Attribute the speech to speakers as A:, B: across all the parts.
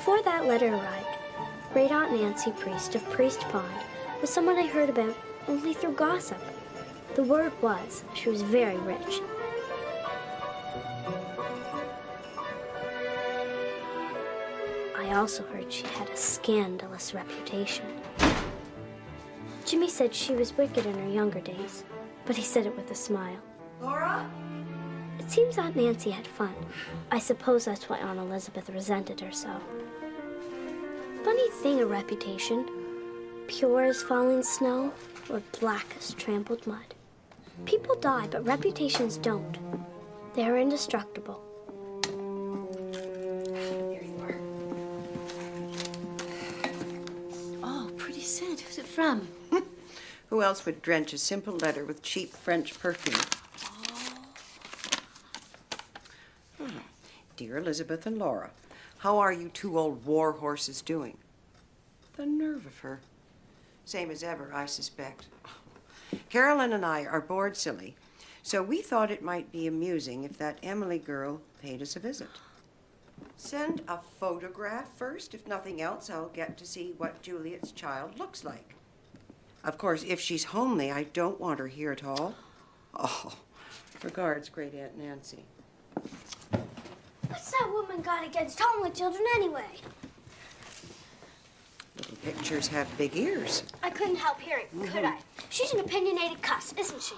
A: Before that letter arrived, Great Aunt Nancy Priest of Priest Pond was someone I heard about only through gossip. The word was she was very rich. I also heard she had a scandalous reputation. Jimmy said she was wicked in her younger days, but he said it with a smile.
B: Laura?
A: It seems Aunt Nancy had fun. I suppose that's why Aunt Elizabeth resented her so. Funny thing, a reputation. Pure as falling snow or black as trampled mud. People die, but reputations don't. They're indestructible.
B: Here you are. Oh, pretty scent. Who's it from?
C: Who else would drench a simple letter with cheap French perfume? Oh. Dear Elizabeth and Laura, how are you two old war horses doing? The nerve of her. Same as ever, I suspect. Carolyn and I are bored silly, so we thought it might be amusing if that Emily girl paid us a visit. Send a photograph first. If nothing else, I'll get to see what Juliet's child looks like. Of course, if she's homely, I don't want her here at all. Oh, regards, Great Aunt Nancy.
A: What's that woman got against homely children anyway?
C: Little pictures have big ears.
A: I couldn't help hearing, could I? She's an opinionated cuss, isn't she?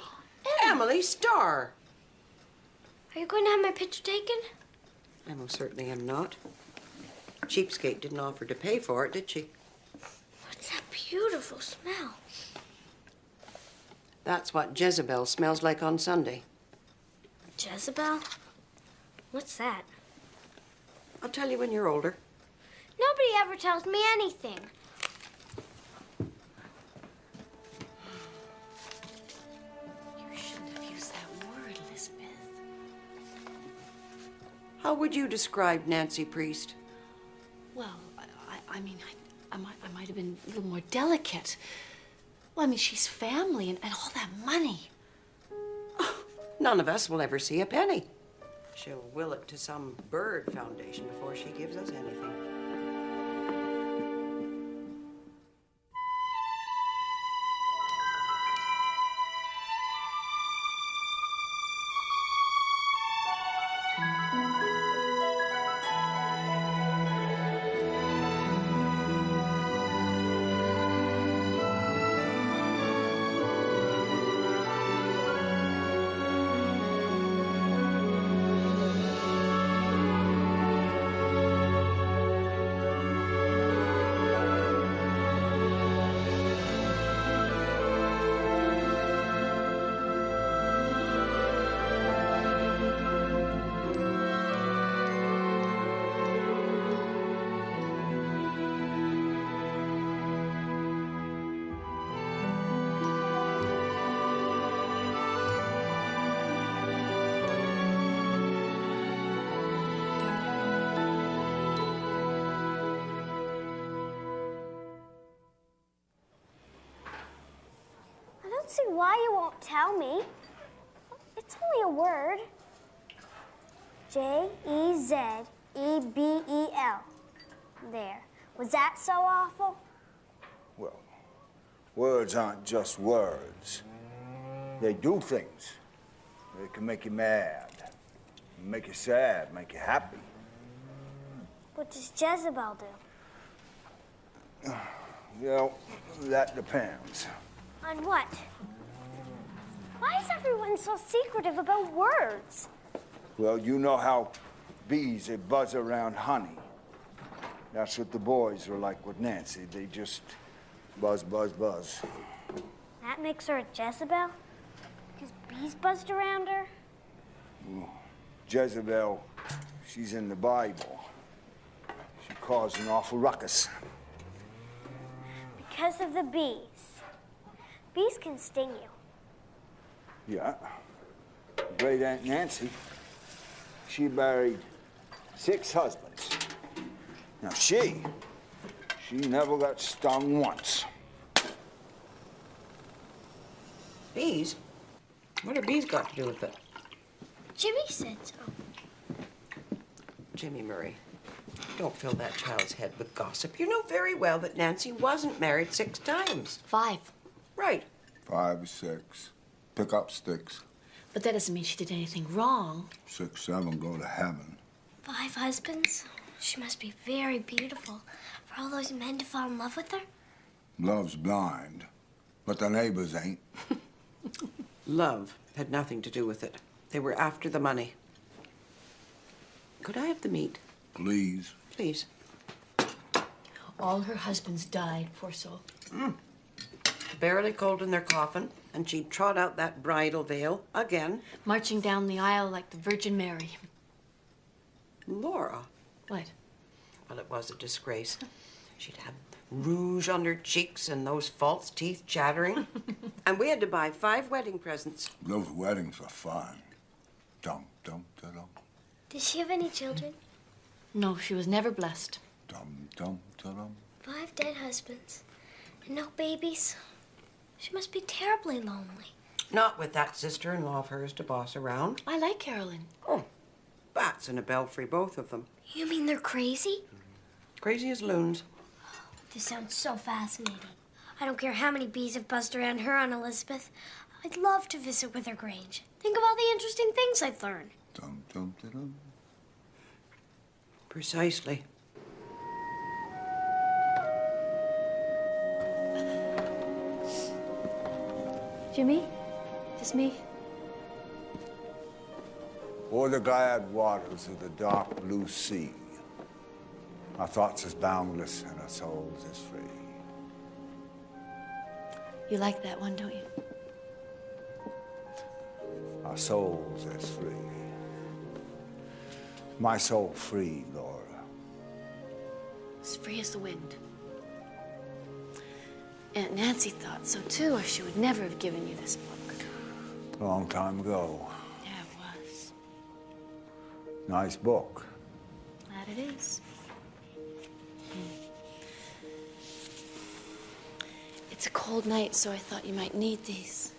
C: Emily Starr!
A: Are you going to have my picture taken?
C: I most certainly am not. Cheapskate didn't offer to pay for it, did she?
A: What's that beautiful smell?
C: That's what Jezebel smells like on Sunday.
A: Jezebel? What's that?
C: I'll tell you when you're older.
A: Nobody ever tells me anything.
B: You shouldn't have used that word, Elizabeth.
C: How would you describe Nancy Priest?
B: Well, I mean, I might have been a little more delicate. Well, I mean, she's family and all that money.
C: Oh, none of us will ever see a penny. She'll will it to some bird foundation before she gives us anything.
A: I don't see why you won't tell me. It's only a word. Jezebel. There. Was that so awful?
D: Well, words aren't just words. They do things. They can make you mad, make you sad, make you happy.
A: What does Jezebel do?
D: Well, that depends.
A: On what? Why is everyone so secretive about words?
D: Well, you know how bees, they buzz around honey. That's what the boys are like with Nancy. They just buzz, buzz, buzz.
A: That makes her a Jezebel? Because bees buzzed around her?
D: Well, Jezebel, she's in the Bible. She caused an awful ruckus.
A: Because of the bees. Bees can sting you.
D: Yeah. Great Aunt Nancy, she married 6 husbands. Now she never got stung once.
C: Bees? What have bees got to do with it?
A: Jimmy said so.
C: Jimmy Murray. Don't fill that child's head with gossip. You know very well that Nancy wasn't married 6 times.
B: 5.
C: Right.
D: 5 or 6. Pick up sticks.
B: But that doesn't mean she did anything wrong.
D: 6, 7 go to heaven.
A: 5 husbands? She must be very beautiful for all those men to fall in love with her.
D: Love's blind, but the neighbors ain't.
C: Love had nothing to do with it. They were after the money. Could I have the meat?
D: Please.
C: Please.
B: All her husbands died, poor soul.
C: Barely cold in their coffin, and she trod out that bridal veil again.
B: Marching down the aisle like the Virgin Mary.
C: Laura.
B: What?
C: Well, it was a disgrace. She'd had rouge on her cheeks and those false teeth chattering. And we had to buy 5 wedding presents.
D: Those weddings were fun. Dum, dum, da, dum.
A: Did she have any children?
B: No, she was never blessed.
D: Dum, dum, da, dum.
A: 5 dead husbands. And no babies. She must be terribly lonely.
C: Not with that sister-in-law of hers to boss around.
B: I like Carolyn.
C: Oh, bats in a belfry, both of them.
A: You mean they're crazy?
C: Crazy as loons.
A: This sounds so fascinating. I don't care how many bees have buzzed around her on Elizabeth. I'd love to visit with her Grange. Think of all the interesting things I'd learn.
D: Dum, dum, da, dum.
C: Precisely.
B: Jimmy? This me?
D: O'er the glad waters of the dark blue sea, our thoughts is boundless and our souls is free.
B: You like that one, don't you?
D: Our souls is free. My soul free, Laura.
B: As free as the wind. Aunt Nancy thought so too, or she would never have given you this book.
D: A long time ago.
B: Yeah, it was.
D: Nice book.
B: That it is. It's a cold night, so I thought you might need these.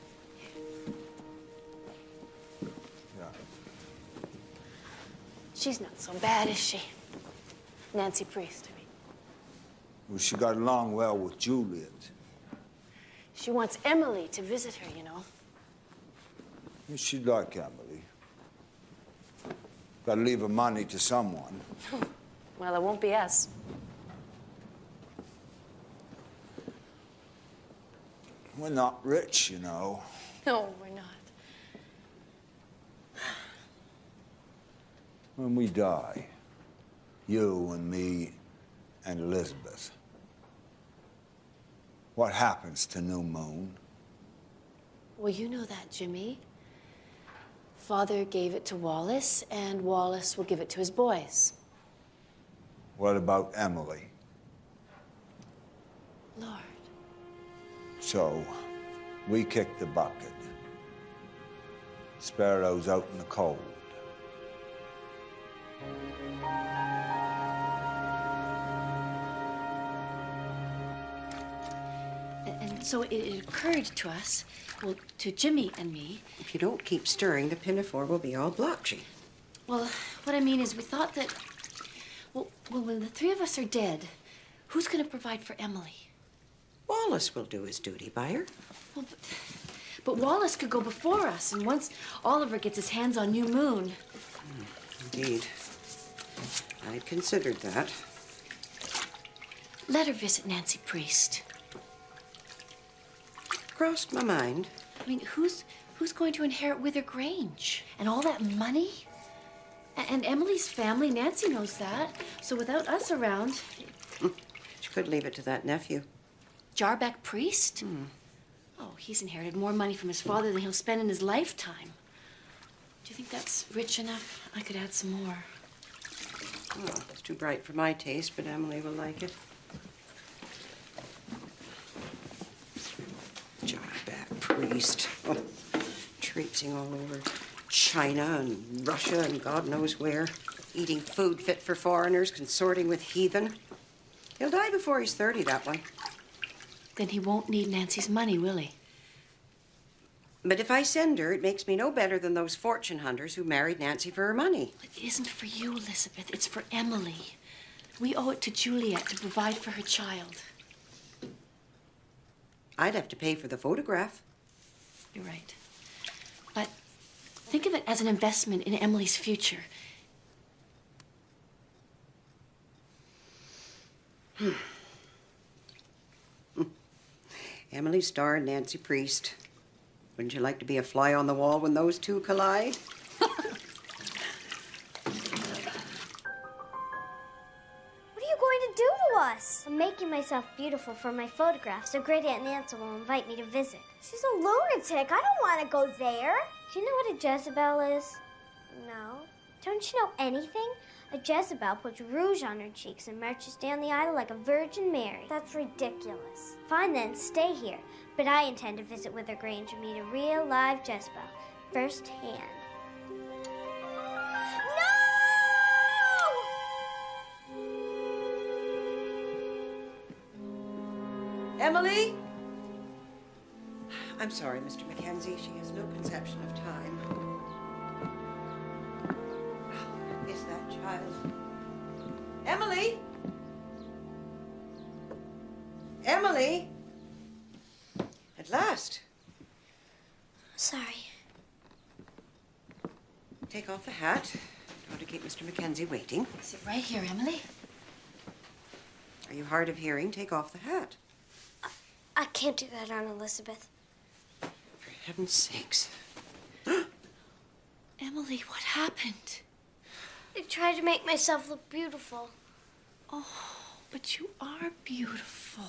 D: Yeah.
B: She's not so bad, is she? Nancy Priest, I mean.
D: Well, she got along well with Juliet.
B: She wants Emily to visit her, you know.
D: Well, she'd like Emily. Gotta leave her money to someone.
B: Well, it won't be us.
D: We're not rich, you know.
B: No, we're not.
D: When we die, you and me and Elizabeth, what happens to New Moon?
B: Well, you know that, Jimmy. Father gave it to Wallace, and Wallace will give it to his boys.
D: What about Emily?
B: Lord.
D: So, we kick the bucket. Sparrow's out in the cold.
B: And so it occurred to us, well, to Jimmy and me.
C: If you don't keep stirring, the pinafore will be all blotchy.
B: Well, what I mean is we thought that, well, when the 3 of us are dead, who's going to provide for Emily?
C: Wallace will do his duty by her.
B: Well, but Wallace could go before us, and once Oliver gets his hands on New Moon.
C: Indeed. I'd considered that.
B: Let her visit Nancy Priest.
C: Crossed my mind.
B: I mean, who's going to inherit Wither Grange? And all that money? And Emily's family, Nancy knows that. So without us around...
C: She could leave it to that nephew.
B: Jarback Priest? Oh, he's inherited more money from his father than he'll spend in his lifetime. Do you think that's rich enough? I could add some more.
C: Oh, it's too bright for my taste, but Emily will like it. Jarback Priest. Oh, traipsing all over China and Russia and God knows where. Eating food fit for foreigners, consorting with heathen. He'll die before he's 30, that one.
B: Then he won't need Nancy's money, will he?
C: But if I send her, it makes me no better than those fortune hunters who married Nancy for her money.
B: It isn't for you, Elizabeth. It's for Emily. We owe it to Juliet to provide for her child.
C: I'd have to pay for the photograph.
B: You're right. But think of it as an investment in Emily's future.
C: Emily Starr and Nancy Priest. Wouldn't you like to be a fly on the wall when those two collide?
A: What are you going to do to us? I'm making myself beautiful for my photograph, so Great Aunt Nancy will invite me to visit. She's a lunatic. I don't want to go there. Do you know what a Jezebel is? No. Don't you know anything? A Jezebel puts rouge on her cheeks and marches down the aisle like a Virgin Mary. That's ridiculous. Fine then, stay here. But I intend to visit Wither Grange and meet a real, live Jezebel, firsthand.
C: Emily? I'm sorry, Mr. Mackenzie. She has no conception of time. Is that child? Emily? Emily? At last.
A: Sorry.
C: Take off the hat. Don't want to keep Mr. Mackenzie waiting.
B: Sit right here, Emily.
C: Are you hard of hearing? Take off the hat.
A: I can't do that, Aunt Elizabeth.
C: For heaven's sakes.
B: Emily, what happened?
A: I tried to make myself look beautiful.
B: Oh, but you are beautiful.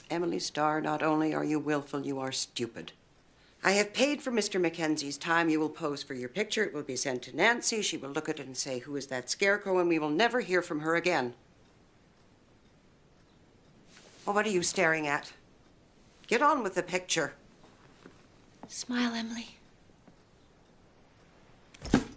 C: Emily Starr, not only are you willful, you are stupid. I have paid for Mr. Mackenzie's time. You will pose for your picture. It will be sent to Nancy. She will look at it and say, "Who is that scarecrow?" And we will never hear from her again. Well, what are you staring at? Get on with the picture.
B: Smile, Emily.
A: Let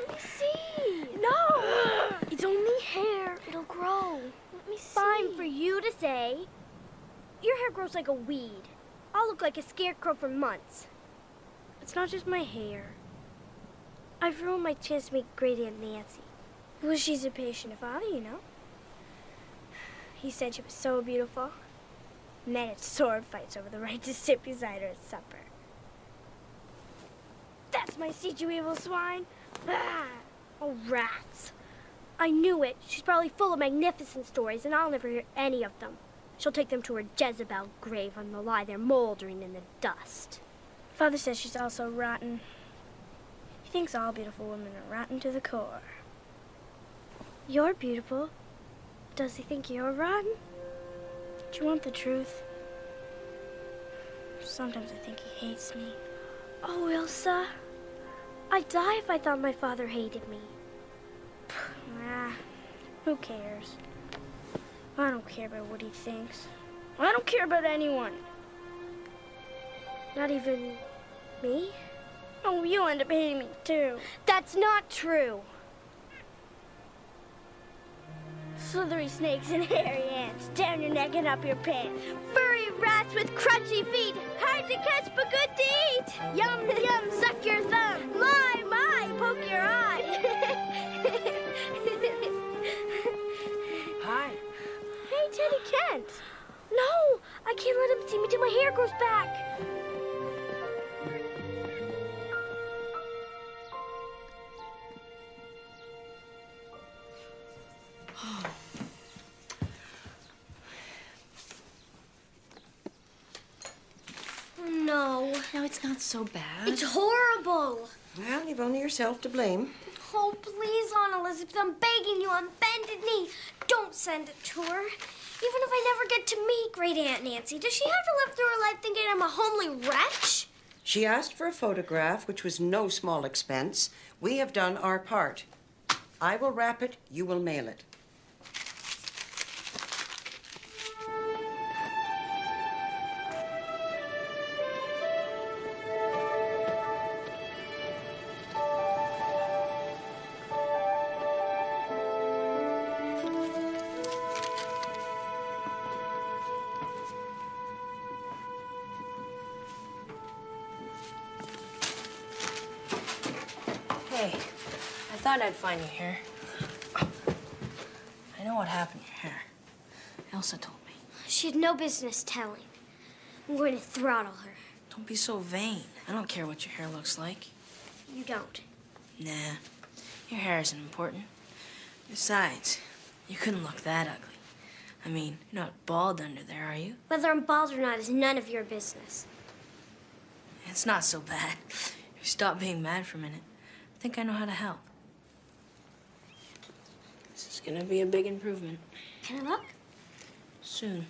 A: me see. No! It's only hair. It'll grow. Let me see.
E: Fine for you to say. Your hair grows like a weed. I'll look like a scarecrow for months. It's not just my hair. I've ruined my chance to meet Great Aunt Nancy. Well, she's a patient father, you know. He said she was so beautiful. Men had sword fights over the right to sit beside her at supper. That's my seat, you evil swine. Ah! Oh, rats. I knew it. She's probably full of magnificent stories, and I'll never hear any of them. She'll take them to her Jezebel grave, and they'll lie there moldering in the dust. Father says she's also rotten. He thinks all beautiful women are rotten to the core. You're beautiful. Does he think you're rotten? Do you want the truth? Sometimes I think he hates me. Oh, Ilsa. I'd die if I thought my father hated me. Who cares? I don't care about what he thinks. I don't care about anyone. Not even me? Oh, you end up hating me too. That's not true. Slithery snakes and hairy ants down your neck and up your pants. Furry rats with crunchy feet, hard to catch but good to eat. Yum, yum, suck your thumb. My, poke your eye.
C: Hi.
E: Hey, Teddy Kent. No, I can't let him see me till my hair grows back.
A: No.
B: No, it's not so bad.
A: It's horrible.
C: Well, you've only yourself to blame.
A: Oh, please, Aunt Elizabeth, I'm begging you on bended knee. Don't send it to her. Even if I never get to meet Great Aunt Nancy, does she have to live through her life thinking I'm a homely wretch?
C: She asked for a photograph, which was no small expense. We have done our part. I will wrap it, you will mail it.
F: thought I'd find you here. I know what happened to your hair. Elsa told me.
E: She had no business telling. I'm going to throttle her.
F: Don't be so vain. I don't care what your hair looks like.
E: You don't.
F: Nah, your hair isn't important. Besides, you couldn't look that ugly. I mean, you're not bald under there, are you?
E: Whether I'm bald or not is none of your business.
F: It's not so bad. You stop being mad for a minute. I think I know how to help. This is gonna be a big improvement.
E: Can I look?
F: Soon.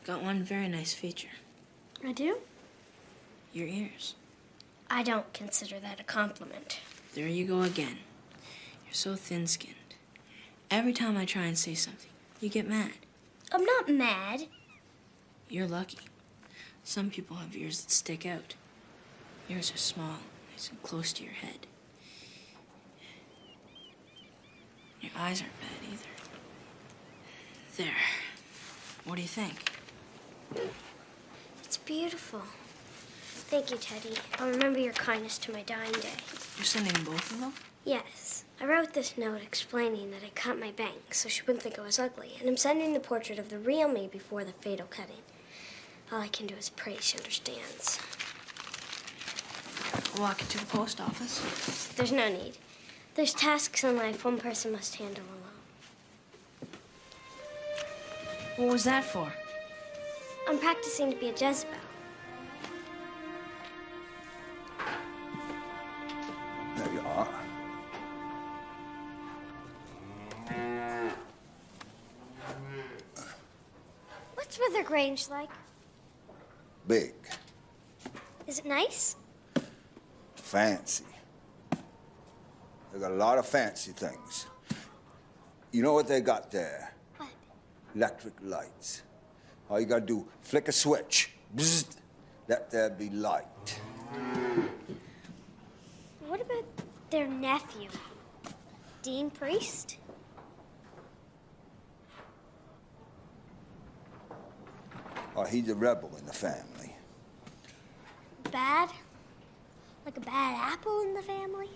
F: Got one very nice feature.
E: I do?
F: Your ears.
E: I don't consider that a compliment.
F: There you go again. You're so thin-skinned. Every time I try and say something, you get mad.
E: I'm not mad.
F: You're lucky. Some people have ears that stick out. Yours are small, nice and close to your head. Your eyes aren't bad either. There. What do you think?
E: It's beautiful. Thank you, Teddy. I'll remember your kindness to my dying day.
F: You're sending both of them?
E: Yes. I wrote this note explaining that I cut my bank so she wouldn't think I was ugly, and I'm sending the portrait of the real me before the fatal cutting. All I can do is pray she understands.
F: I'll walk you to the post office.
E: There's no need. There's tasks in life one person must handle alone.
F: What was that for?
E: I'm practicing to be a Jezebel.
D: There you are.
E: What's Wither Grange like?
D: Big.
E: Is it nice?
D: Fancy. They got a lot of fancy things. You know what they got there?
E: What?
D: Electric lights. All you gotta do, flick a switch. Bzzzt, let there be light.
E: What about their nephew? Dean Priest?
D: Oh, he's a rebel in the family.
E: Bad? Like a bad apple in the family?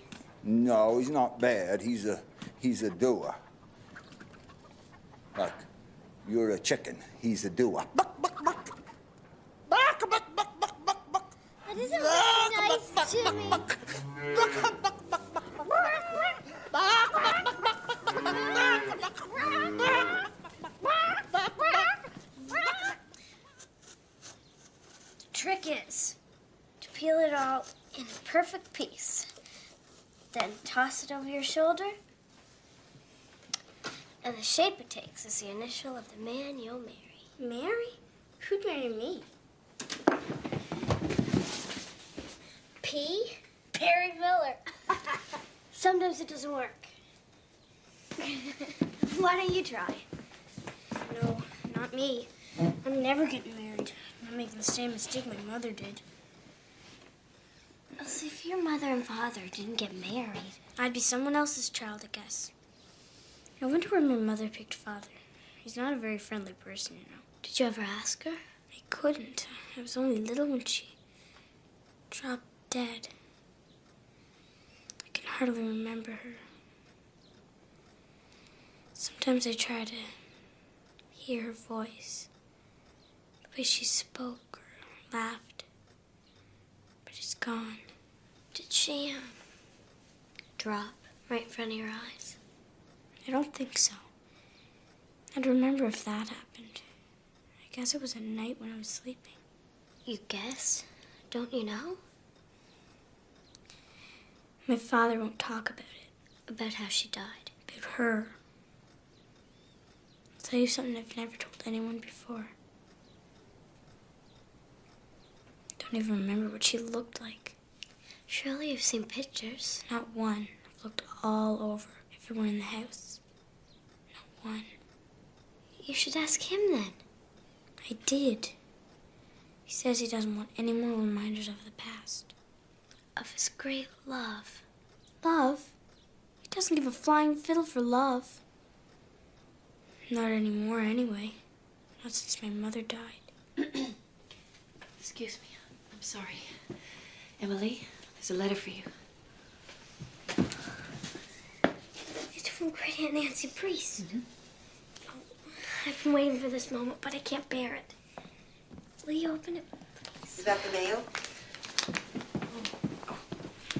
D: No, he's not bad. He's a doer. Like, you're a chicken. He's a doer. Buck, buck, buck. Buck, buck, buck, buck, buck, buck.
E: That isn't really nice to me. The trick is to peel it all in a perfect piece. Then toss it over your shoulder. And the shape it takes is the initial of the man you'll marry. Marry? Who'd marry me? P. Perry Miller. Sometimes it doesn't work. Why don't you try? No, not me. I'm never getting married. I'm not making the same mistake my mother did. Well, see, if your mother and father didn't get married, I'd be someone else's child, I guess. I wonder where my mother picked father. He's not a very friendly person, you know. Did you ever ask her? I couldn't. I was only little when she dropped dead. I can hardly remember her. Sometimes I try to hear her voice, the way she spoke or laughed, but it's gone. Did she drop right in front of your eyes? I don't think so. I'd remember if that happened. I guess it was at night when I was sleeping. You guess? Don't you know? My father won't talk about it. About how she died? About her. I'll tell you something I've never told anyone before. I don't even remember what she looked like. Surely you've seen pictures. Not one. I've looked all over, everyone in the house. Not one. You should ask him then. I did. He says he doesn't want any more reminders of the past. Of his great love. Love? He doesn't give a flying fiddle for love. Not anymore, anyway. Not since my mother died.
B: Excuse me. I'm sorry. Emily, there's a letter for you.
A: from Great Aunt Nancy Priest. I've been waiting for this moment, but I can't bear it. Will you open it, please?
C: Is that the mail? Oh,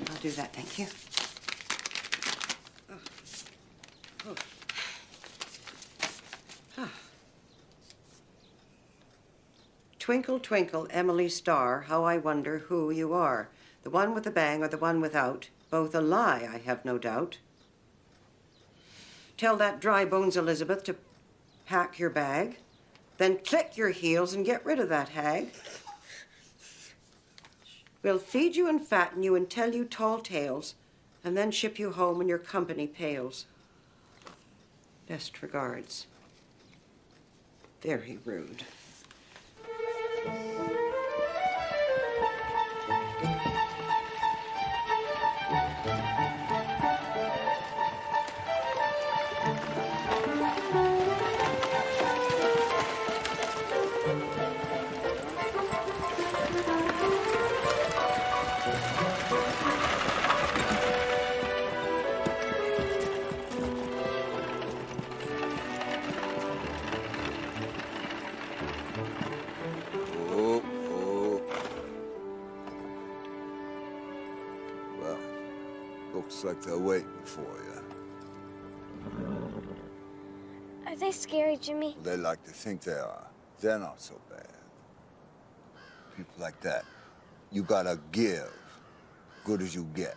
C: I'll do that, thank you. Twinkle, twinkle, Emily Star, how I wonder who you are. The one with the bang or the one without, both a lie, I have no doubt. Tell that dry bones Elizabeth to pack your bag, then click your heels and get rid of that hag. We'll feed you and fatten you and tell you tall tales, and then ship you home when your company pales. Best regards. Very rude.
D: Looks like they're waiting for you.
A: Are they scary, Jimmy?
D: They like to think they are. They're not so bad. People like that, you gotta give. Good as you get.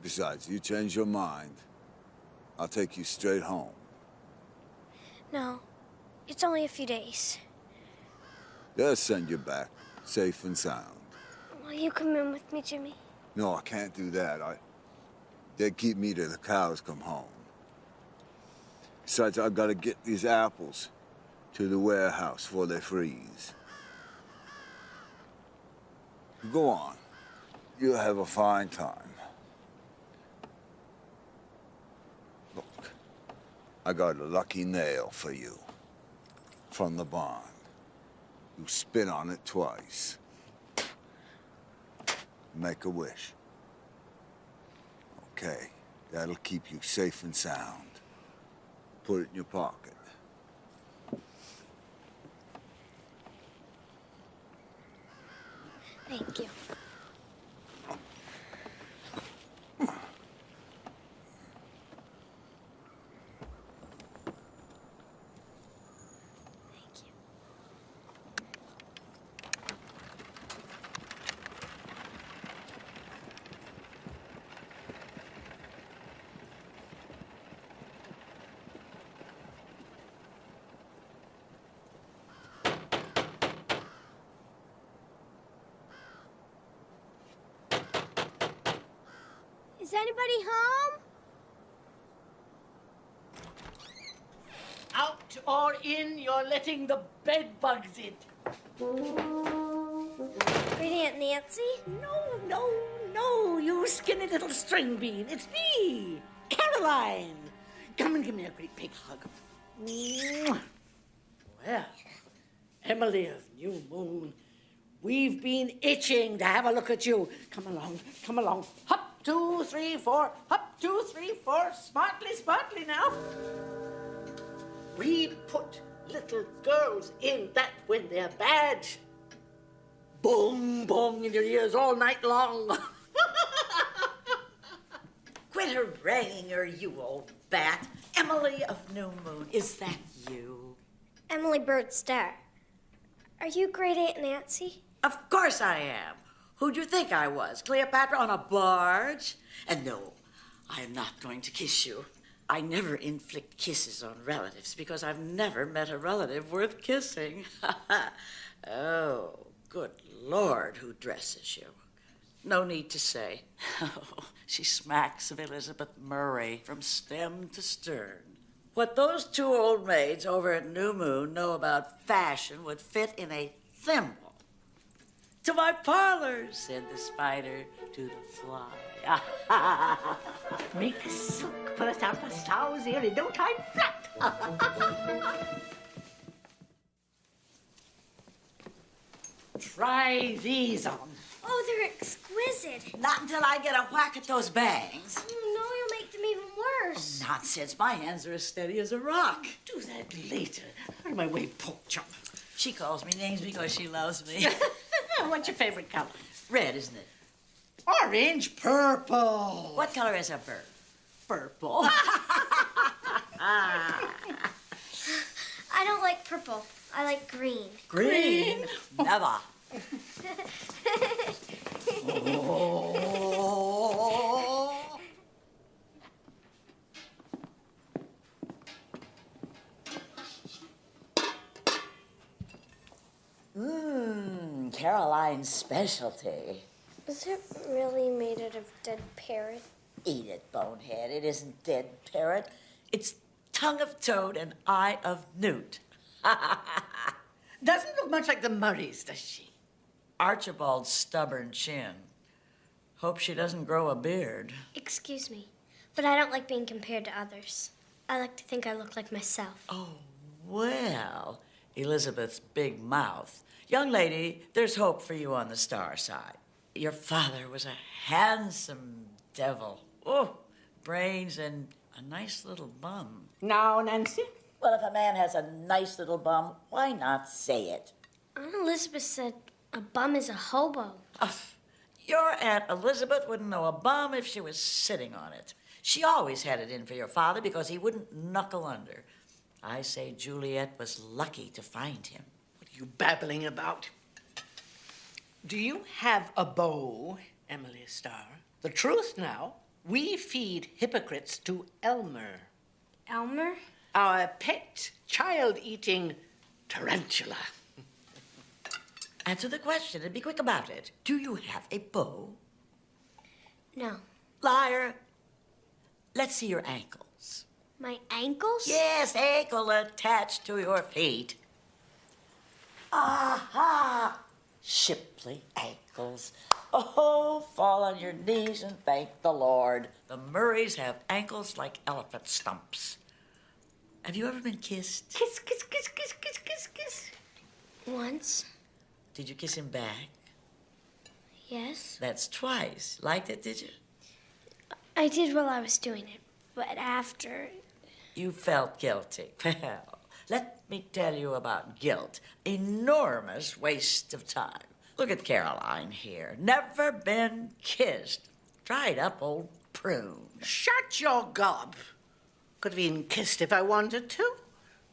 D: Besides, you change your mind, I'll take you straight home.
A: No, it's only a few days.
D: They'll send you back, safe and sound.
A: Will you come in with me, Jimmy?
D: No, I can't do that. They keep me till the cows come home. Besides, I've got to get these apples to the warehouse before they freeze. Go on. You'll have a fine time. Look, I got a lucky nail for you from the barn. You spit on it twice. Make a wish. Okay, that'll keep you safe and sound. Put it in your pocket.
A: Thank you. Is anybody home?
G: Out or in, you're letting the bed bugs in.
A: Great Aunt Nancy?
G: No, you skinny little string bean. It's me, Caroline. Come and give me a great big hug. Well, Emily of New Moon, we've been itching to have a look at you. Come along. Hop, 2, 3, 4. Hop, 2, 3, 4. Smartly now. We put little girls in that when they're bad. Bong, bong in your ears all night long.
H: Quit haranguing her, you old bat. Emily of New Moon, is that you?
A: Emily Bird Starr. Are you Great Aunt Nancy?
H: Of course I am. Who'd you think I was? Cleopatra on a barge? And no, I am not going to kiss you. I never inflict kisses on relatives because I've never met a relative worth kissing. Oh, good Lord, who dresses you? No need to say. Oh, she smacks of Elizabeth Murray from stem to stern. What those two old maids over at New Moon know about fashion would fit in a thimble. To my parlor, said the spider to the fly.
G: Make the silk put us out for sow's ear in no time flat. Try these on.
A: Oh, they're exquisite.
H: Not until I get a whack at those bangs.
A: No, you'll make them
E: even worse.
H: Oh, nonsense. My hands are as steady as a rock.
G: Do that later. Out of my way, pork chop.
H: She calls me names because she loves me.
G: What's your favorite color?
H: Red, isn't it?
G: Orange, purple.
H: What color is a bird?
G: Purple.
E: I don't like purple. I like green.
H: Green? Never. Caroline's specialty.
E: Is it really made out of dead parrot?
H: Eat it, bonehead. It isn't dead parrot. It's tongue of toad and eye of newt.
G: Doesn't look much like the Murrays, does she?
H: Archibald's stubborn chin. Hope she doesn't grow a beard.
E: Excuse me, but I don't like being compared to others. I like to think I look like myself.
H: Oh, well, Elizabeth's big mouth. Young lady, there's hope for you on the star side. Your father was a handsome devil. Oh, brains and a nice little bum.
G: Now, Nancy?
H: Well, if a man has a nice little bum, why not say it?
E: Aunt Elizabeth said a bum is a hobo.
H: Your Aunt Elizabeth wouldn't know a bum if she was sitting on it. She always had it in for your father because he wouldn't knuckle under. I say Juliet was lucky to find him.
G: What are you babbling about? Do you have a beau, Emily Starr? The truth now, we feed hypocrites to Elmer.
E: Elmer?
G: Our pet, child-eating tarantula.
H: Answer the question and be quick about it. Do you have a beau?
E: No.
H: Liar. Let's see your ankles.
E: My ankles?
H: Yes, ankle attached to your feet. Aha! Shapely ankles. Oh, fall on your knees and thank the Lord. The Murrays have ankles like elephant stumps. Have you ever been kissed?
G: Kiss, kiss, kiss, kiss, kiss, kiss, kiss.
E: Once.
H: Did you kiss him back?
E: Yes.
H: That's twice. Liked it, did you?
E: I did while I was doing it, but after...
H: You felt guilty. Well, let me tell you about guilt. Enormous waste of time. Look at Caroline here. Never been kissed. Dried up old prune.
G: Shut your gob. Could have been kissed if I wanted to.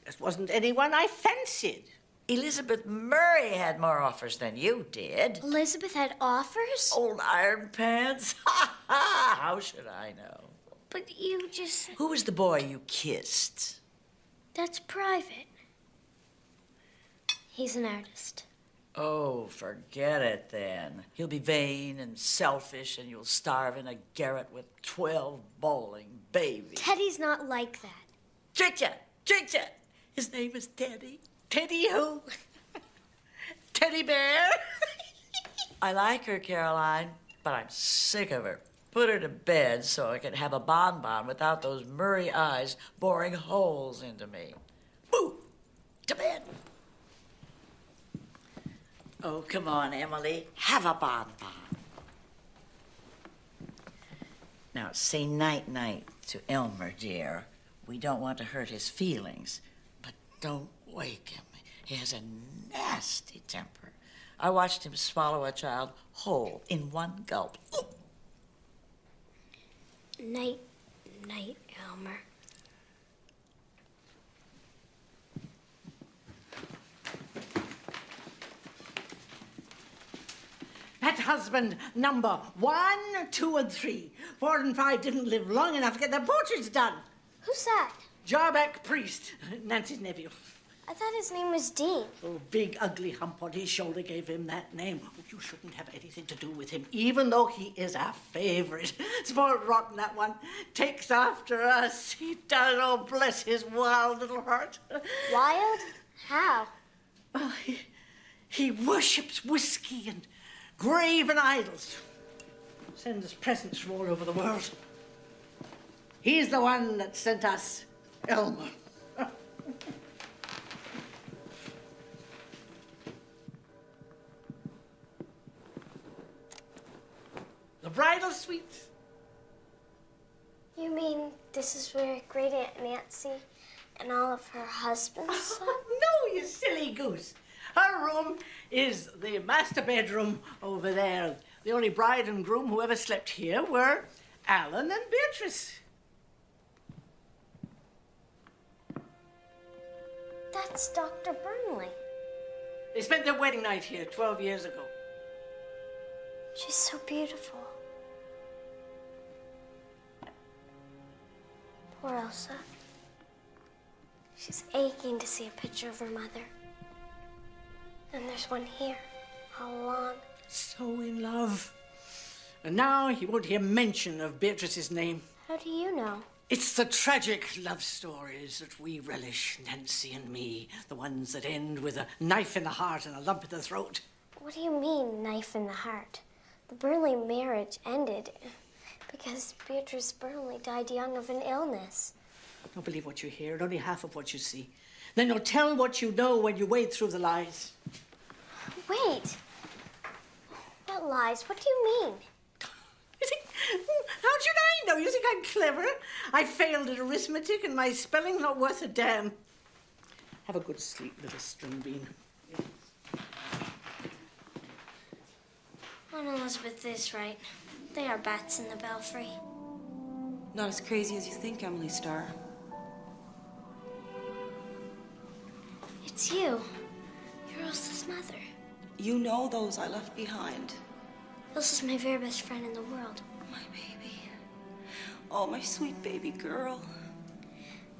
G: Just wasn't anyone I fancied.
H: Elizabeth Murray had more offers than you did.
E: Elizabeth had offers?
H: Old iron pants. Ha ha! How should I know?
E: But you just...
H: Who was the boy you kissed?
E: That's private. He's an artist.
H: Oh, forget it then. He'll be vain and selfish, and you'll starve in a garret with 12 bowling babies.
E: Teddy's not like that.
H: Tricked ya! Tricked ya! His name is Teddy.
G: Teddy who? Teddy bear?
H: I like her, Caroline, but I'm sick of her. Put her to bed so I can have a bonbon without those Murray eyes boring holes into me. Boo! To bed. Oh, come on, Emily. Have a bonbon. Now, say night-night to Elmer, dear. We don't want to hurt his feelings, but don't wake him. He has a nasty temper. I watched him swallow a child whole in one gulp. Ooh.
E: Night, Elmer.
G: That husband number 1, 2, and 3. 4 and 5 didn't live long enough to get their portraits done.
E: Who's that?
G: Jarbeck Priest, Nancy's nephew.
E: I thought his name was Dean.
G: Oh, big ugly hump on his shoulder gave him that name. Oh, you shouldn't have anything to do with him, even though he is our favorite. Spoiled rotten, that one. Takes after us. He does. Oh, bless his wild little heart.
E: Wild? How?
G: Oh, he worships whiskey and graven idols. Sends us presents from all over the world. He's the one that sent us Elmer. The bridal suite.
A: You mean this is where Great Aunt Nancy and all of her husbands slept?
G: No, you silly goose. Her room is the master bedroom over there. The only bride and groom who ever slept here were Alan and Beatrice.
A: That's Dr. Burnley.
G: They spent their wedding night here 12 years ago.
A: She's so beautiful. Poor Elsa. She's aching to see a picture of her mother. And there's one here, all along.
G: So in love. And now he won't hear mention of Beatrice's name.
A: How do you know?
G: It's the tragic love stories that we relish, Nancy and me. The ones that end with a knife in the heart and a lump in the throat.
A: What do you mean, knife in the heart? The Burnley marriage ended because Beatrice Burnley died young of an illness.
G: Don't believe what you hear, only half of what you see. Then you'll tell what you know when you wade through the lies.
A: Wait. What lies? What do you mean?
G: You think, how should I know? You think I'm clever? I failed at arithmetic and my spelling not worth a damn. Have a good sleep, little string bean.
A: Aunt Elizabeth is right. They are bats in the belfry.
I: Not as crazy as you think, Emily Starr.
A: It's you. You're Elsa's mother.
I: You know those I left behind.
A: Elsa's my very best friend in the world.
I: My baby. Oh, my sweet baby girl.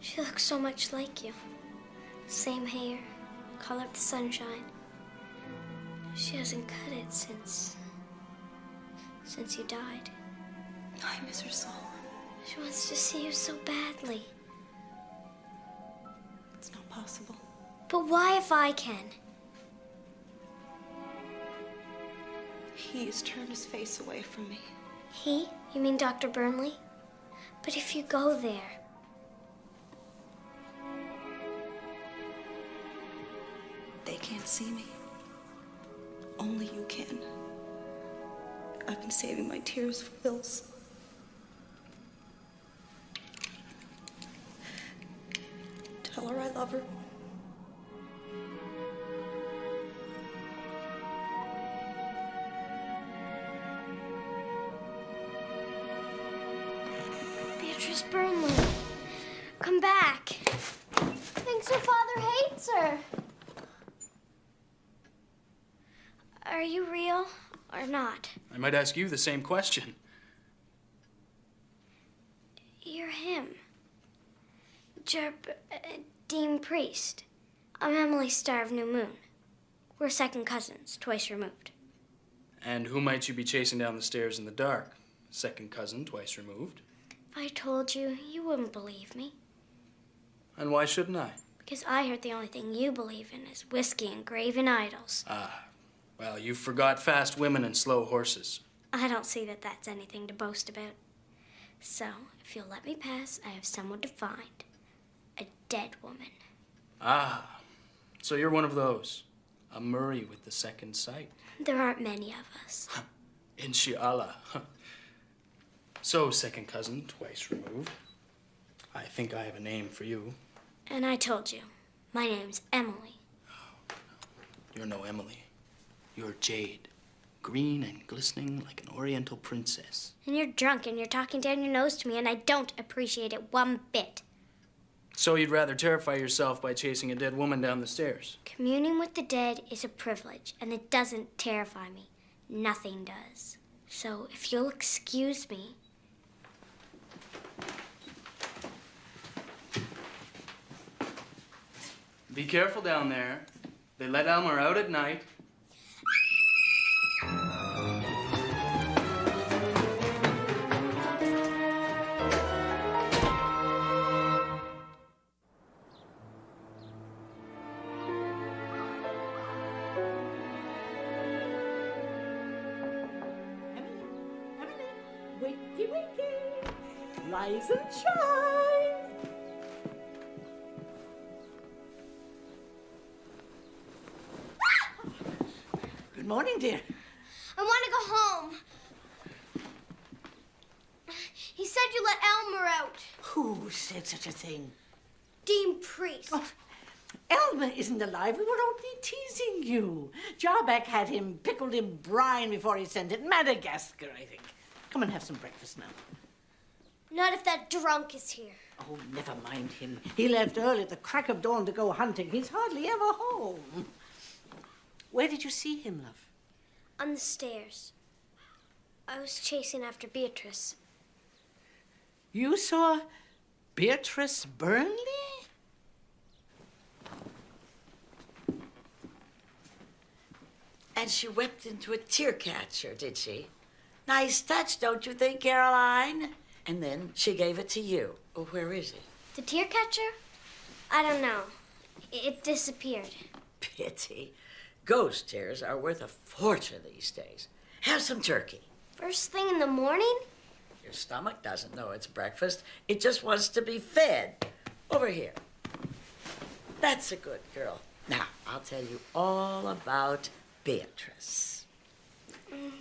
A: She looks so much like you. Same hair, color of the sunshine. She hasn't cut it since you died.
I: I miss her so.
A: She wants to see you so badly.
I: It's not possible.
A: But why if I can?
I: He has turned his face away from me.
A: He? You mean Dr. Burnley? But if you go there...
I: They can't see me. Only you can. I've been saving my tears for Ilse. Tell her I love her.
A: Beatrice Burnley, come back. Thinks her father hates her. Are you real or not?
J: I might ask you the same question.
A: You're him. Dean Priest. I'm Emily Starr of New Moon. We're second cousins, twice removed.
J: And who might you be chasing down the stairs in the dark? Second cousin, twice removed.
A: If I told you, you wouldn't believe me.
J: And why shouldn't I?
A: Because I heard the only thing you believe in is whiskey and graven idols.
J: Ah, well, you forgot fast women and slow horses.
A: I don't see that that's anything to boast about. So, if you'll let me pass, I have someone to find. A dead woman.
J: Ah, so you're one of those. A Murray with the second sight.
A: There aren't many of us.
J: Inshallah. So, second cousin, twice removed. I think I have a name for you.
A: And I told you, my name's Emily.
J: Oh, no. You're no Emily. You're Jade. Green and glistening like an oriental princess.
A: And you're drunk and you're talking down your nose to me and I don't appreciate it one bit.
J: So you'd rather terrify yourself by chasing a dead woman down the stairs?
A: Communing with the dead is a privilege and it doesn't terrify me. Nothing does. So if you'll excuse me...
J: Be careful down there. They let Elmer out at night.
G: Wakey, wakey, rise and shine. Good morning, dear.
A: I want to go home. He said you
E: let Elmer out.
G: Who said such a thing?
E: Dean Priest.
G: Oh, Elmer isn't alive. We were only teasing you. Jarbeck had him pickled in brine before he sent it. Madagascar, I think. Come and have some breakfast now.
E: Not if that drunk is here.
G: Oh, never mind him. He left early at the crack of dawn to go hunting. He's hardly ever home. Where did you see him, love?
E: On the stairs. I was chasing after Beatrice.
G: You saw Beatrice Burnley?
H: And she wept into a tear catcher, did she? Nice touch, don't you think, Caroline? And then she gave it to you. Oh, where is it?
E: The tear catcher? I don't know. It disappeared.
H: Pity. Ghost tears are worth a fortune these days. Have some turkey.
E: First thing in the morning?
H: Your stomach doesn't know it's breakfast. It just wants to be fed. Over here. That's a good girl. Now, I'll tell you all about Beatrice.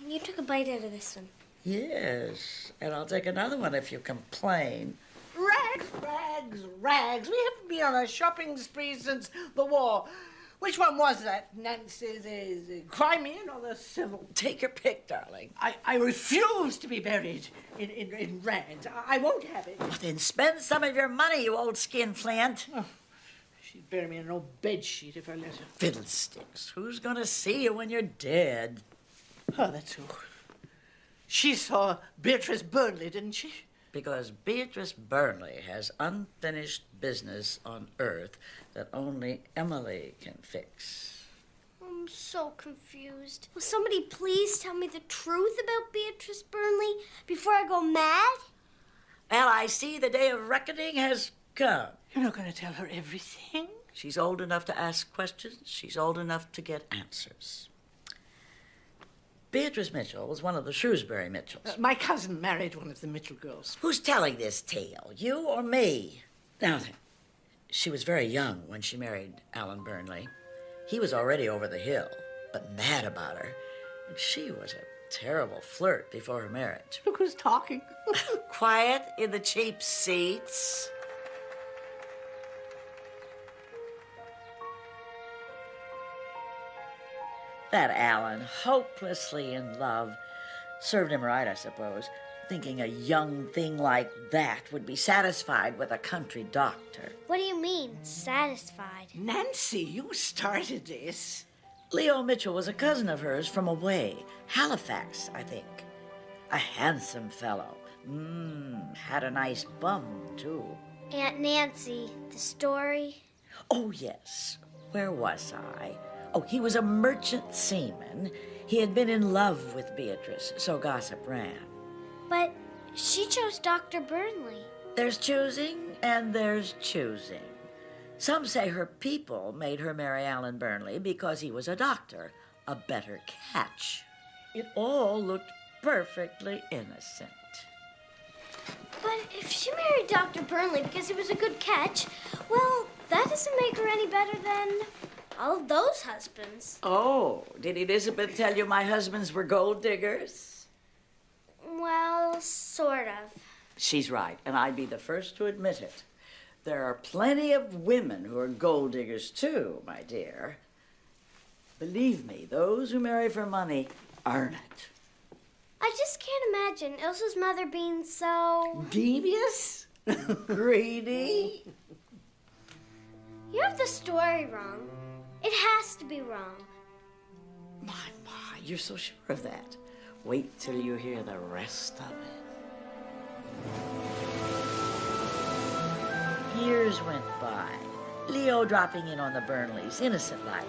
E: You took a bite out of this one.
H: Yes, and I'll take another one if you complain.
G: Rags, rags, rags. We haven't been on a shopping spree since the war. Which one was that, Nancy? The Crimean or the Civil?
H: Take your pick, darling.
G: I refuse to be buried in rags. I won't have it.
H: Well, then spend some of your money, you old skinflint.
G: Oh, she'd bury me in an old bedsheet if I let her.
H: Fiddlesticks. Who's going to see you when you're dead?
G: Oh, that's who. She saw Beatrice Burnley, didn't she?
H: Because Beatrice Burnley has unfinished business on Earth that only Emily can fix.
E: I'm so confused. Will somebody please tell me the truth about Beatrice Burnley before I go mad?
H: Well, I see the day of reckoning has come.
G: You're not going to tell her everything?
H: She's old enough to ask questions. She's old enough to get answers. Beatrice Mitchell was one of the Shrewsbury Mitchells.
G: My cousin married one of the Mitchell girls.
H: Who's telling this tale, you or me? Now then, she was very young when she married Alan Burnley. He was already over the hill, but mad about her. And she was a terrible flirt before her marriage.
G: Look who's talking.
H: Quiet in the cheap seats. That Alan, hopelessly in love, served him right, I suppose, thinking a young thing like that would be satisfied with a country doctor.
E: What do you mean, satisfied?
G: Nancy, you started this.
H: Leo Mitchell was a cousin of hers from away, Halifax, I think. A handsome fellow. Had a nice bum, too.
E: Aunt Nancy, the story?
H: Oh, yes. Where was I? Oh, he was a merchant seaman. He had been in love with Beatrice, so gossip ran.
E: But she chose Dr. Burnley.
H: There's choosing and there's choosing. Some say her people made her marry Alan Burnley because he was a doctor, a better catch. It all looked perfectly innocent.
E: But if she married Dr. Burnley because he was a good catch, well, that doesn't make her any better than all of those husbands.
H: Oh, did Elizabeth tell you my husbands were gold diggers?
E: Well, sort of.
H: She's right, and I'd be the first to admit it. There are plenty of women who are gold diggers, too, my dear. Believe me, those who marry for money earn it.
E: I just can't imagine Ilsa's mother being so...
G: Devious?
H: Greedy?
E: You have the story wrong. It has to be wrong.
H: My, you're so sure of that. Wait till you hear the rest of it. Years went by, Leo dropping in on the Burnleys, innocent-like,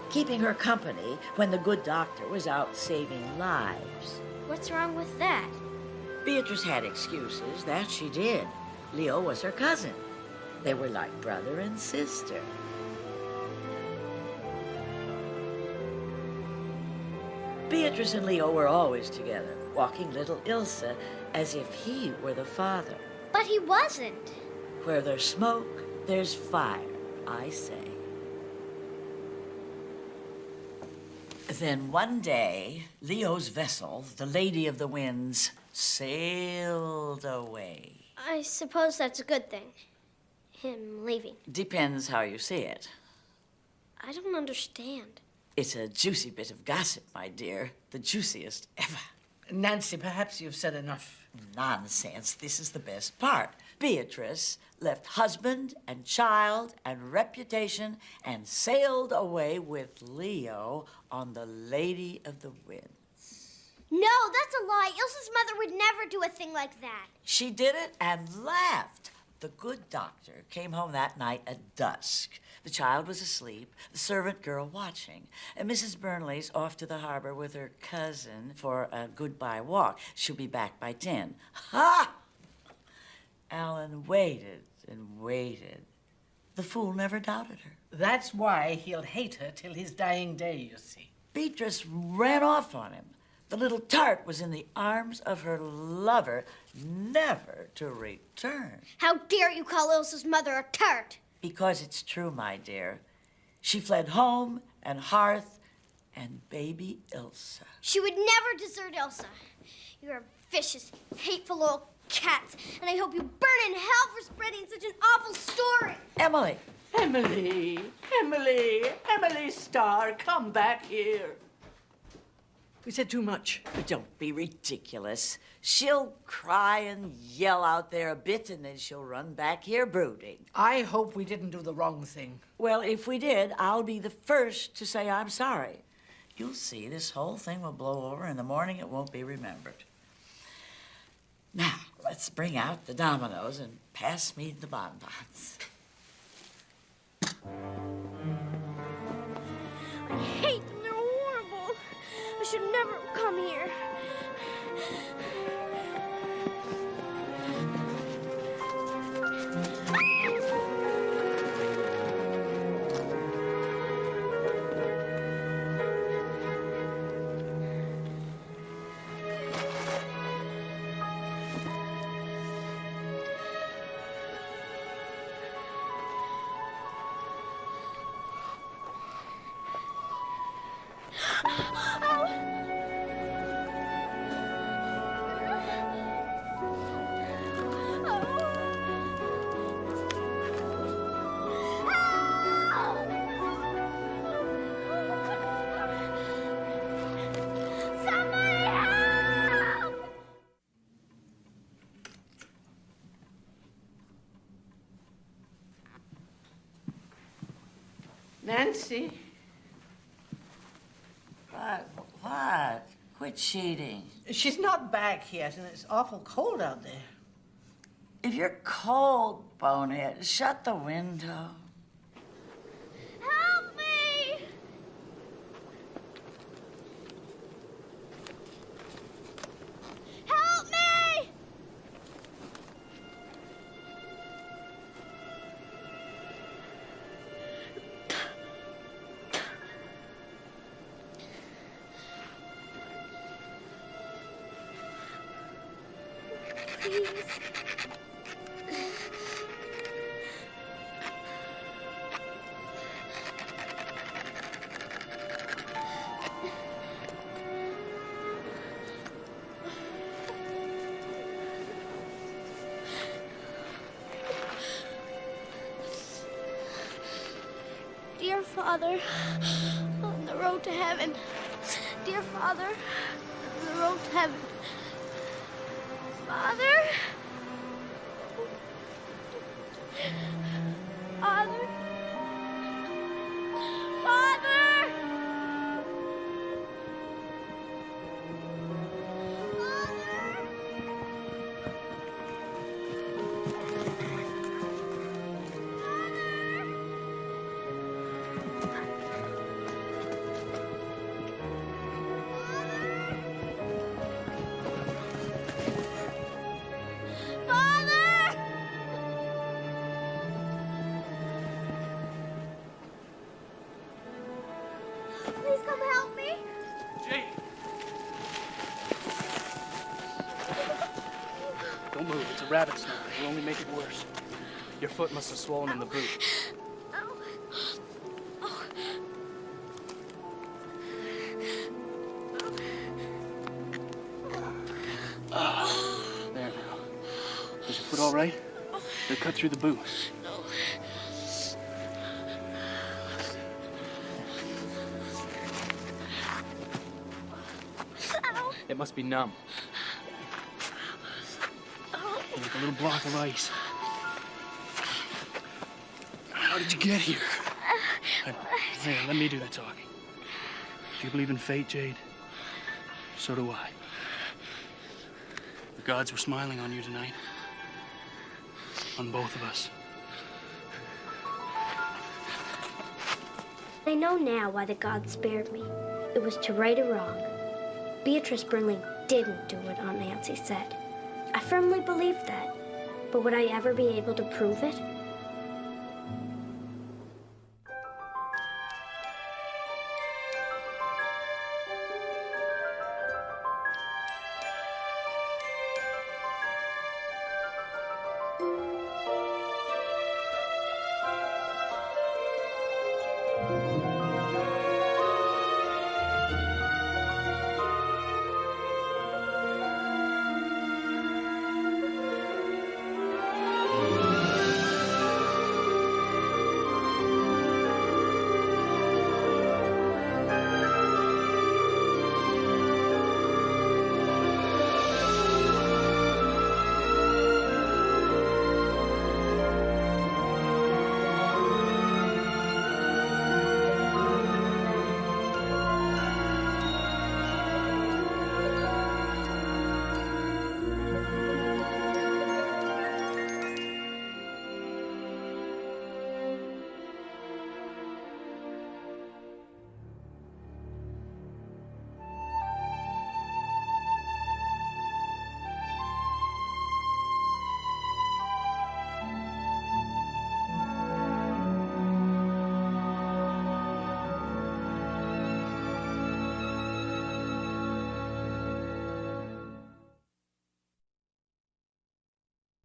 H: keeping her company when the good doctor was out saving lives.
E: What's wrong with that?
H: Beatrice had excuses, that she did. Leo was her cousin. They were like brother and sister. Beatrice and Leo were always together, walking little Ilsa as if he were the father.
E: But he wasn't.
H: Where there's smoke, there's fire, I say. Then one day, Leo's vessel, the Lady of the Winds, sailed away.
A: I suppose that's a good thing. Him leaving.
H: Depends how you see it.
A: I don't understand.
H: It's a juicy bit of gossip, my dear. The juiciest ever.
G: Nancy, perhaps you've said enough.
H: Nonsense. This is the best part. Beatrice left husband and child and reputation and sailed away with Leo on the Lady of the Winds.
E: No, that's a lie. Ilsa's mother would never do a thing like that.
H: She did it and laughed. The good doctor came home that night at dusk. The child was asleep, the servant girl watching. And Mrs. Burnley's off to the harbor with her cousin for a goodbye walk. She'll be back by 10. Ha! Alan waited and waited. The fool never doubted her.
G: That's why he'll hate her till his dying day, you see.
H: Beatrice ran off on him. The little tart was in the arms of her lover, never to return.
E: How dare you call Ilsa's mother a tart?
H: Because it's true, my dear. She fled home and hearth and baby Ilsa.
E: She would never desert Ilsa. You're a vicious, hateful old cat, and I hope you burn in hell for spreading such an awful story.
H: Emily.
G: Emily Starr, come back here. We said too much.
H: Don't be ridiculous. She'll cry and yell out there a bit, and then she'll run back here brooding.
G: I hope we didn't do the wrong thing.
H: Well, if we did, I'll be the first to say I'm sorry. You'll see, this whole thing will blow over. In the morning, it won't be remembered. Now, let's bring out the dominoes and pass me the bonbons.
E: I hate them. They're horrible. I should never have come here.
G: Nancy?
H: What? Quit cheating.
G: She's not back yet, and it's awful cold out there.
H: If you're cold, bonehead, shut the window.
E: Help me! Help me! Please. Dear Father, on the road to heaven. Dear Father, on the road to heaven. Father? Father? Father? Please come help me.
J: Jake! Don't move. It's a rabbit snare. It'll only make it worse. Your foot must have swollen in the boot. There now. Is your foot all right? cut through the boot.
E: No. Ow.
J: It must be numb. Like a little block of ice. How did you get here? Here, let me do the talking. Do you believe in fate, Jade? So do I. The gods were smiling on you tonight. On both of us.
A: I know now why the gods spared me. It was to right a wrong. Beatrice Burnley didn't do what Aunt Nancy said. I firmly believed that. But would I ever be able to prove it?